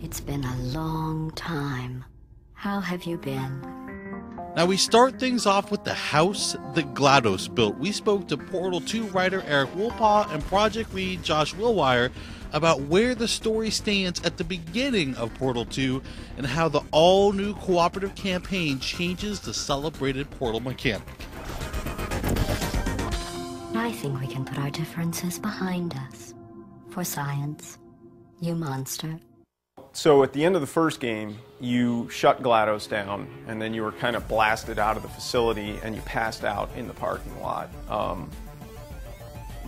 It's been a long time. How have you been? Now we start things off with the house that GLaDOS built. We spoke to Portal 2 writer Eric Wolpaw and project lead Josh Willwire about where the story stands at the beginning of Portal 2 and how the all-new cooperative campaign changes the celebrated Portal mechanic. I think we can put our differences behind us. For science. You monster. So at the end of the first game, you shut GLaDOS down, and then you were kind of blasted out of the facility, and you passed out in the parking lot.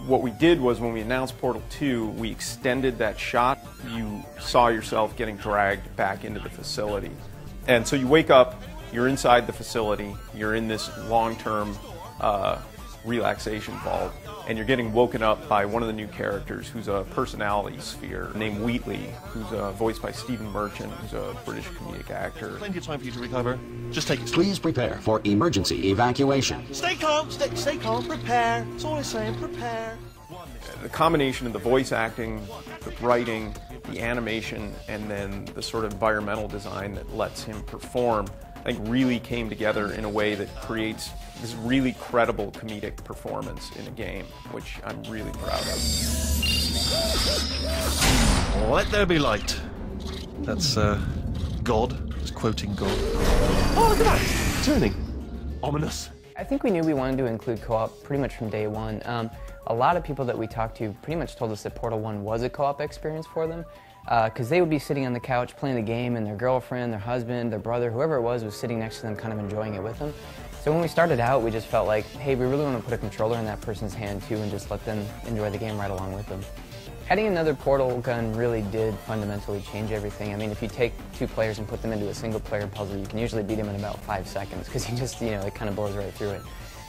What we did was, when we announced Portal 2, we extended that shot. You saw yourself getting dragged back into the facility. And so you wake up, you're inside the facility, you're in this long-term relaxation vault, and you're getting woken up by one of the new characters who's a personality sphere named Wheatley, who's voiced by Stephen Merchant, who's a British comedic actor. Plenty of time for you to recover. Just take it. Please prepare for emergency evacuation. Stay calm, stay calm, prepare. That's all I'm saying, prepare. The combination of the voice acting, the writing, the animation, and then the sort of environmental design that lets him perform, I think really came together in a way that creates this really credible comedic performance in a game, which I'm really proud of. Let there be light. That's God. It's quoting God. Oh, look at that! Turning. Ominous. I think we knew we wanted to include co-op pretty much from day one. A lot of people that we talked to pretty much told us that Portal 1 was a co-op experience for them, because they would be sitting on the couch playing the game, and their girlfriend, their husband, their brother, whoever it was sitting next to them kind of enjoying it with them. So when we started out, we just felt like, hey, we really want to put a controller in that person's hand too and just let them enjoy the game right along with them. Adding another Portal gun really did fundamentally change everything. I mean, if you take two players and put them into a single-player puzzle, you can usually beat them in about 5 seconds, because you just, it kind of blows right through it.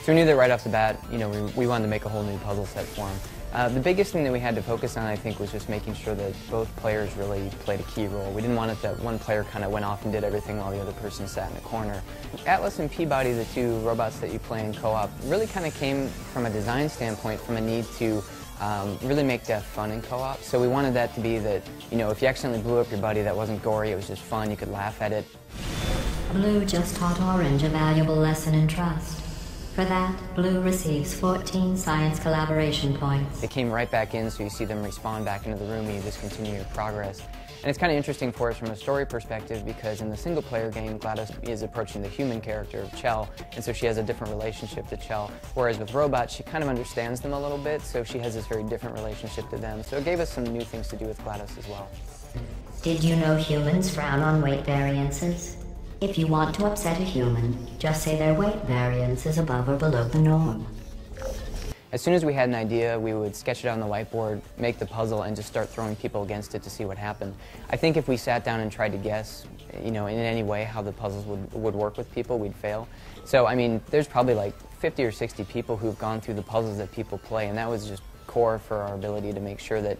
So we knew that right off the bat, we wanted to make a whole new puzzle set for them. The biggest thing that we had to focus on, I think, was just making sure that both players really played a key role. We didn't want it that one player kind of went off and did everything while the other person sat in a corner. Atlas and Peabody, the two robots that you play in co-op, really kind of came from a design standpoint from a need to really make death fun in co-op. So we wanted that to be that, if you accidentally blew up your buddy, that wasn't gory, it was just fun, you could laugh at it. Blue just taught Orange a valuable lesson in trust. For that, Blue receives 14 science collaboration points. They came right back in, so you see them respawn back into the room and you just continue your progress. And it's kind of interesting for us from a story perspective, because in the single-player game, GLaDOS is approaching the human character of Chell, and so she has a different relationship to Chell. Whereas with robots, she kind of understands them a little bit, so she has this very different relationship to them. So it gave us some new things to do with GLaDOS as well. Did you know humans frown on weight variances? If you want to upset a human, just say their weight variance is above or below the norm. As soon as we had an idea, we would sketch it on the whiteboard, make the puzzle, and just start throwing people against it to see what happened. I think if we sat down and tried to guess, in any way how the puzzles would work with people, we'd fail. So, I mean, there's probably like 50 or 60 people who've gone through the puzzles that people play, and that was just core for our ability to make sure that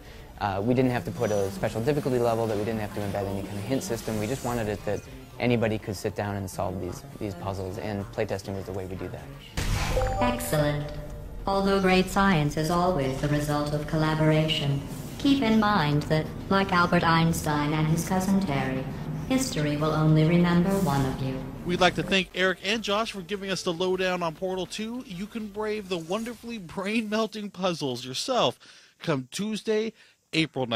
we didn't have to put a special difficulty level, that we didn't have to embed any kind of hint system. We just wanted it that anybody could sit down and solve these puzzles, and playtesting was the way we do that. Excellent. Although great science is always the result of collaboration, keep in mind that, like Albert Einstein and his cousin Terry, history will only remember one of you. We'd like to thank Eric and Josh for giving us the lowdown on Portal 2. You can brave the wonderfully brain-melting puzzles yourself come Tuesday, April 9th.